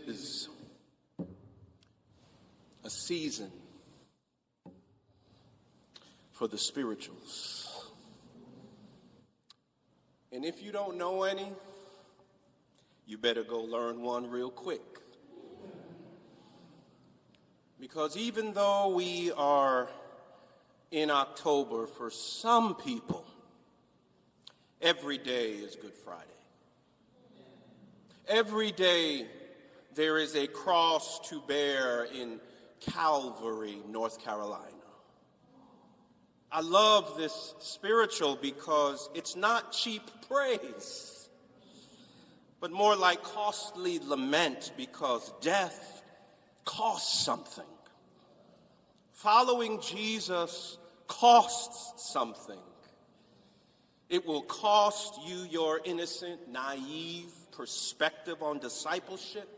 is a season for the spirituals. And if you don't know any, you better go learn one real quick. Because even though we are in October, for some people, every day is Good Friday. Every day there is a cross to bear in Calvary, North Carolina. I love this spiritual because it's not cheap praise, but more like costly lament, because death costs something. Following Jesus costs something. It will cost you your innocent, naive perspective on discipleship,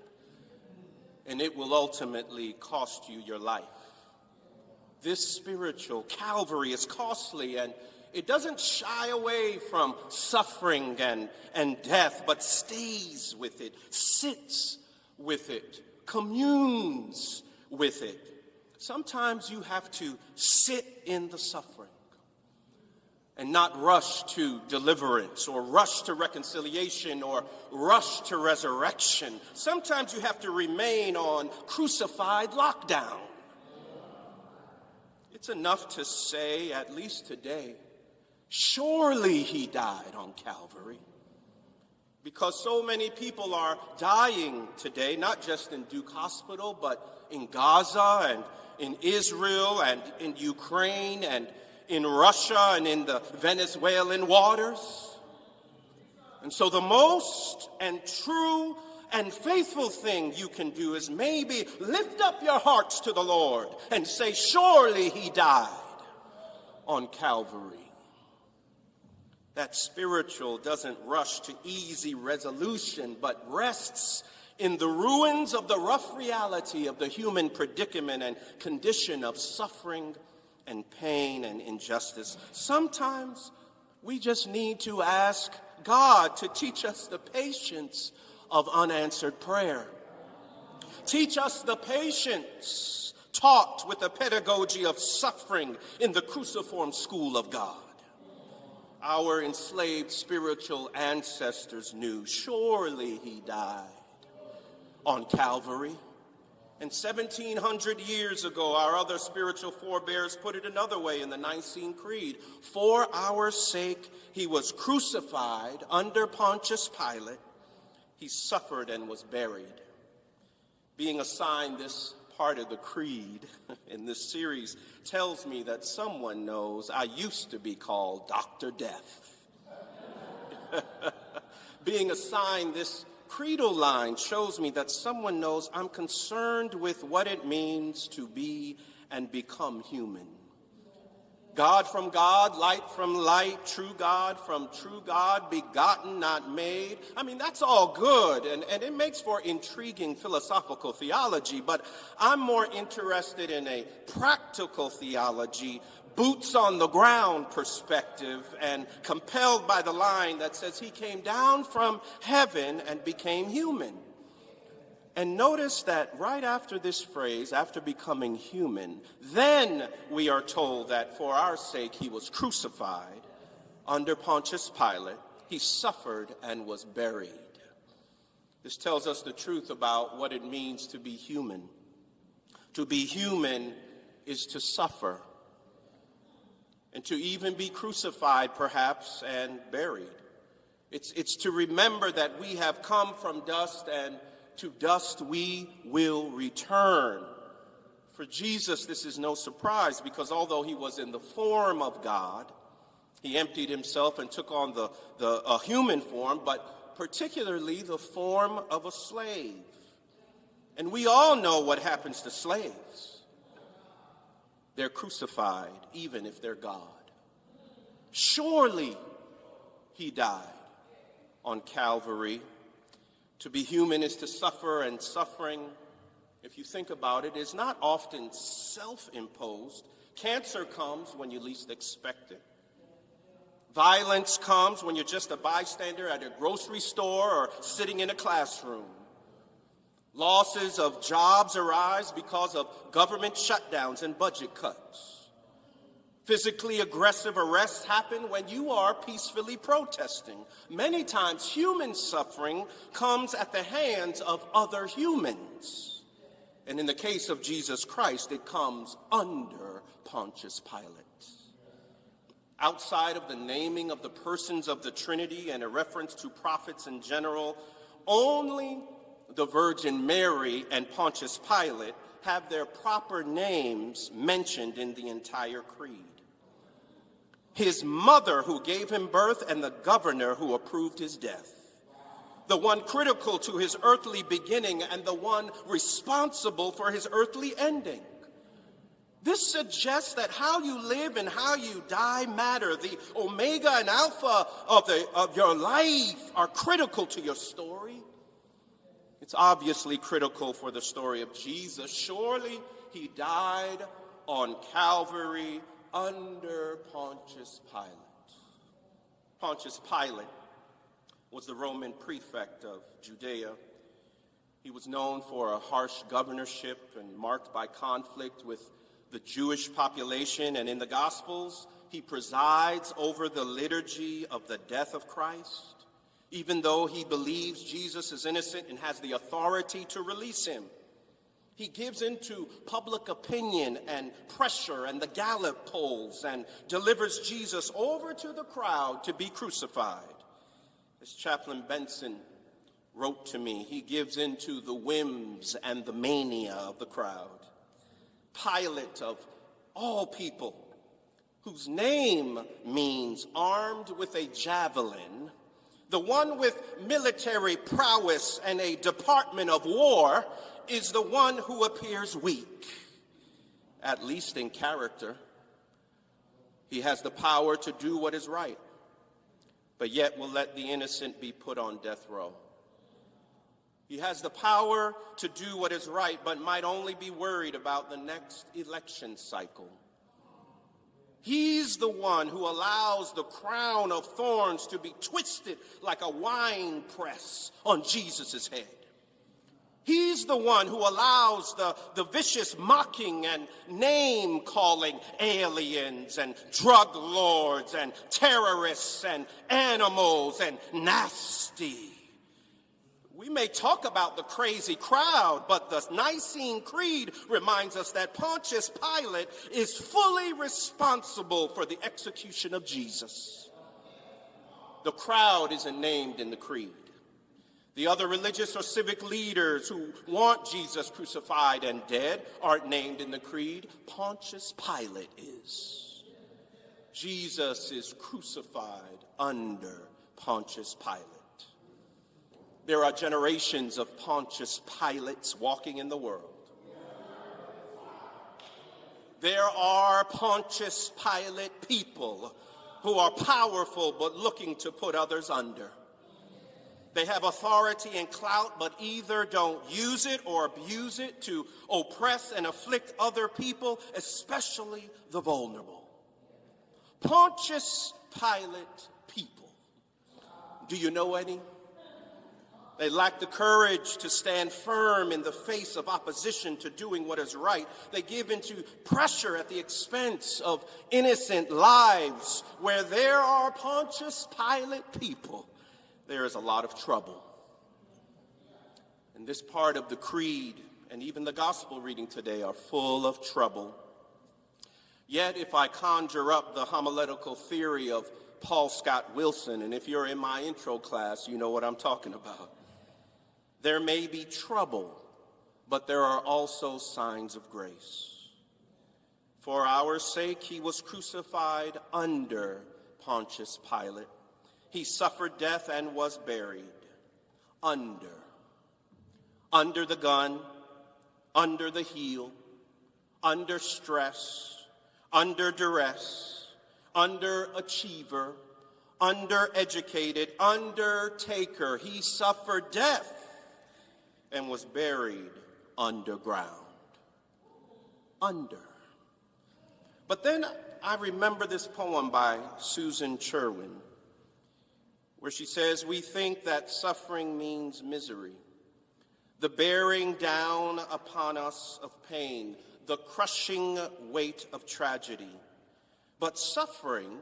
and it will ultimately cost you your life. This spiritual Calvary is costly, and it doesn't shy away from suffering and death, but stays with it, sits with it, communes with it. Sometimes you have to sit in the suffering and not rush to deliverance or rush to reconciliation or rush to resurrection. Sometimes you have to remain on crucified lockdown. It's enough to say, at least today, surely he died on Calvary. Because so many people are dying today, not just in Duke Hospital, but in Gaza and in Israel and in Ukraine and in Russia and in the Venezuelan waters. And so the most and true and faithful thing you can do is maybe lift up your hearts to the Lord and say, surely he died on Calvary. That spiritual doesn't rush to easy resolution, but rests in the ruins of the rough reality of the human predicament and condition of suffering and pain and injustice. Sometimes we just need to ask God to teach us the patience of unanswered prayer. Teach us the patience taught with the pedagogy of suffering in the cruciform school of God. Our enslaved spiritual ancestors knew surely he died on Calvary. And 1,700 years ago, our other spiritual forebears put it another way in the Nicene Creed. For our sake, he was crucified under Pontius Pilate. He suffered and was buried. Being assigned this part of the creed in this series tells me that someone knows I used to be called Dr. Death. Being assigned this creedal line shows me that someone knows I'm concerned with what it means to be and become human. God from God, light from light, true God from true God, begotten, not made. I mean, that's all good, and it makes for intriguing philosophical theology, but I'm more interested in a practical theology, boots on the ground perspective, and compelled by the line that says he came down from heaven and became human. And notice that right after this phrase, after becoming human, then we are told that for our sake he was crucified under Pontius Pilate. He suffered and was buried. This tells us the truth about what it means to be human. To be human is to suffer, and to even be crucified, perhaps, and buried. It's to remember that we have come from dust, and to dust we will return. For Jesus, this is no surprise, because although he was in the form of God, he emptied himself and took on a human form, but particularly the form of a slave. And we all know what happens to slaves. They're crucified, even if they're God. Surely he died on Calvary. To be human is to suffer, and suffering, if you think about it, is not often self-imposed. Cancer comes when you least expect it. Violence comes when you're just a bystander at a grocery store or sitting in a classroom. Losses of jobs arise because of government shutdowns and budget cuts. Physically aggressive arrests happen when you are peacefully protesting. Many times, human suffering comes at the hands of other humans. And in the case of Jesus Christ, it comes under Pontius Pilate. Outside of the naming of the persons of the Trinity and a reference to prophets in general, only the Virgin Mary and Pontius Pilate have their proper names mentioned in the entire creed. His mother who gave him birth and the governor who approved his death. The one critical to his earthly beginning and the one responsible for his earthly ending. This suggests that how you live and how you die matter. The omega and alpha of your life are critical to your story. It's obviously critical for the story of Jesus. Surely he died on Calvary under Pontius Pilate. Pontius Pilate was the Roman prefect of Judea. He was known for a harsh governorship and marked by conflict with the Jewish population, and in the Gospels, he presides over the liturgy of the death of Christ, even though he believes Jesus is innocent and has the authority to release him. He gives into public opinion and pressure and the Gallup polls and delivers Jesus over to the crowd to be crucified. As Chaplain Benson wrote to me, he gives into the whims and the mania of the crowd. Pilate, of all people, whose name means armed with a javelin, the one with military prowess and a department of war, is the one who appears weak, at least in character. He has the power to do what is right, but yet will let the innocent be put on death row. He has the power to do what is right, but might only be worried about the next election cycle. He's the one who allows the crown of thorns to be twisted like a wine press on Jesus' head. He's the one who allows the vicious mocking and name-calling aliens and drug lords and terrorists and animals and nasty. We may talk about the crazy crowd, but the Nicene Creed reminds us that Pontius Pilate is fully responsible for the execution of Jesus. The crowd isn't named in the creed. The other religious or civic leaders who want Jesus crucified and dead aren't named in the creed. Pontius Pilate is. Jesus is crucified under Pontius Pilate. There are generations of Pontius Pilates walking in the world. There are Pontius Pilate people who are powerful but looking to put others under. They have authority and clout, but either don't use it or abuse it to oppress and afflict other people, especially the vulnerable. Pontius Pilate people. Do you know any? They lack the courage to stand firm in the face of opposition to doing what is right. They give into pressure at the expense of innocent lives. Where there are Pontius Pilate people, there is a lot of trouble. And this part of the creed and even the gospel reading today are full of trouble. Yet if I conjure up the homiletical theory of Paul Scott Wilson, and if you're in my intro class, you know what I'm talking about. There may be trouble, but there are also signs of grace. For our sake, he was crucified under Pontius Pilate. He suffered death and was buried under the gun, under the heel, under stress, under duress, under achiever, under educated, undertaker. He suffered death and was buried underground. Under. But then I remember this poem by Susan Sherwin, where she says, "We think that suffering means misery. the bearing down upon us of pain, the crushing weight of tragedy. But suffering,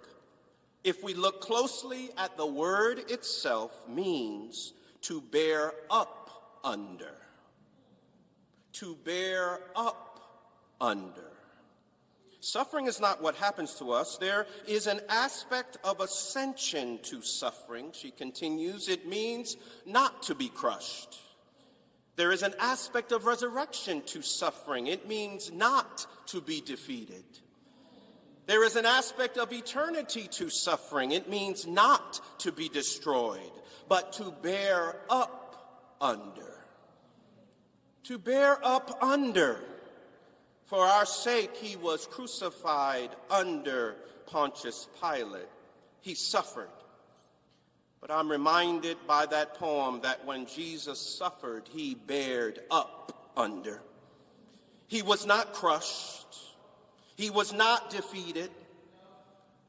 if we look closely at the word itself, means to bear up under. To bear up under. Suffering is not what happens to us. There is an aspect of ascension to suffering. She continues, it means not to be crushed. There is an aspect of resurrection to suffering. It means not to be defeated. There is an aspect of eternity to suffering. It means not to be destroyed, but to bear up under. To bear up under. For our sake, he was crucified under Pontius Pilate. He suffered. But I'm reminded by that poem that when Jesus suffered, he bared up under. He was not crushed. He was not defeated.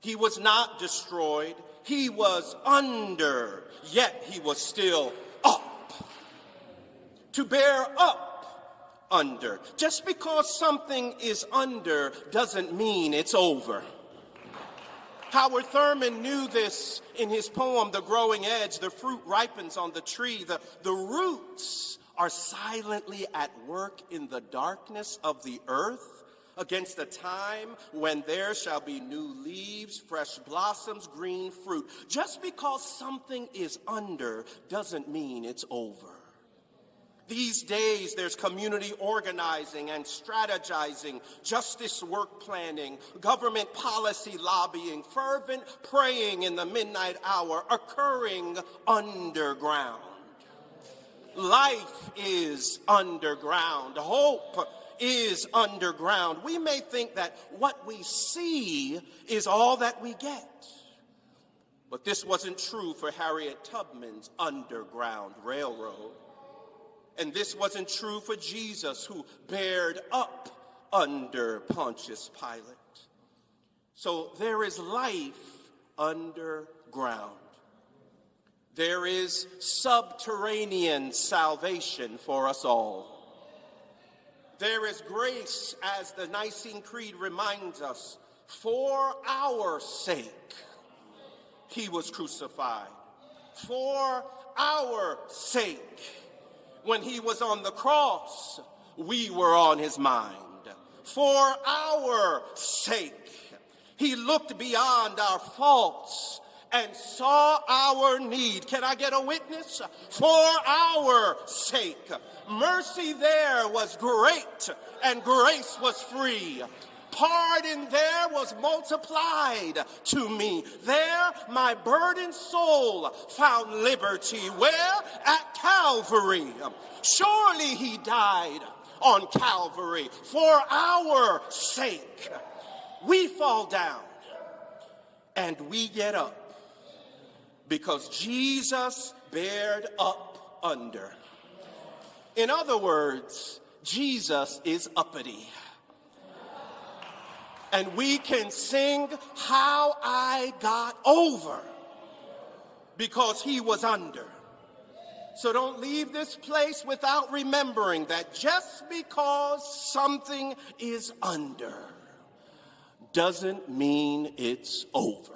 He was not destroyed. He was under, yet he was still up. To bear up under. Just because something is under doesn't mean it's over. Howard Thurman knew this in his poem, The Growing Edge. The fruit ripens on the tree. The roots are silently at work in the darkness of the earth against a time when there shall be new leaves, fresh blossoms, green fruit. Just because something is under doesn't mean it's over. These days, there's community organizing and strategizing, justice work planning, government policy lobbying, fervent praying in the midnight hour occurring underground. Life is underground. Hope is underground. We may think that what we see is all that we get. But this wasn't true for Harriet Tubman's Underground Railroad. And this wasn't true for Jesus, who bared up under Pontius Pilate. So there is life underground. There is subterranean salvation for us all. There is grace, as the Nicene Creed reminds us, for our sake he was crucified. For our sake. When he was on the cross, we were on his mind. For our sake, he looked beyond our faults and saw our need. Can I get a witness? For our sake, mercy there was great and grace was free. Pardon there was multiplied to me. There my burdened soul found liberty. Where? At Calvary. Surely he died on Calvary for our sake. We fall down and we get up because Jesus bared up under. In other words, Jesus is uppity. And we can sing How I Got Over because he was under. So don't leave this place without remembering that just because something is under doesn't mean it's over.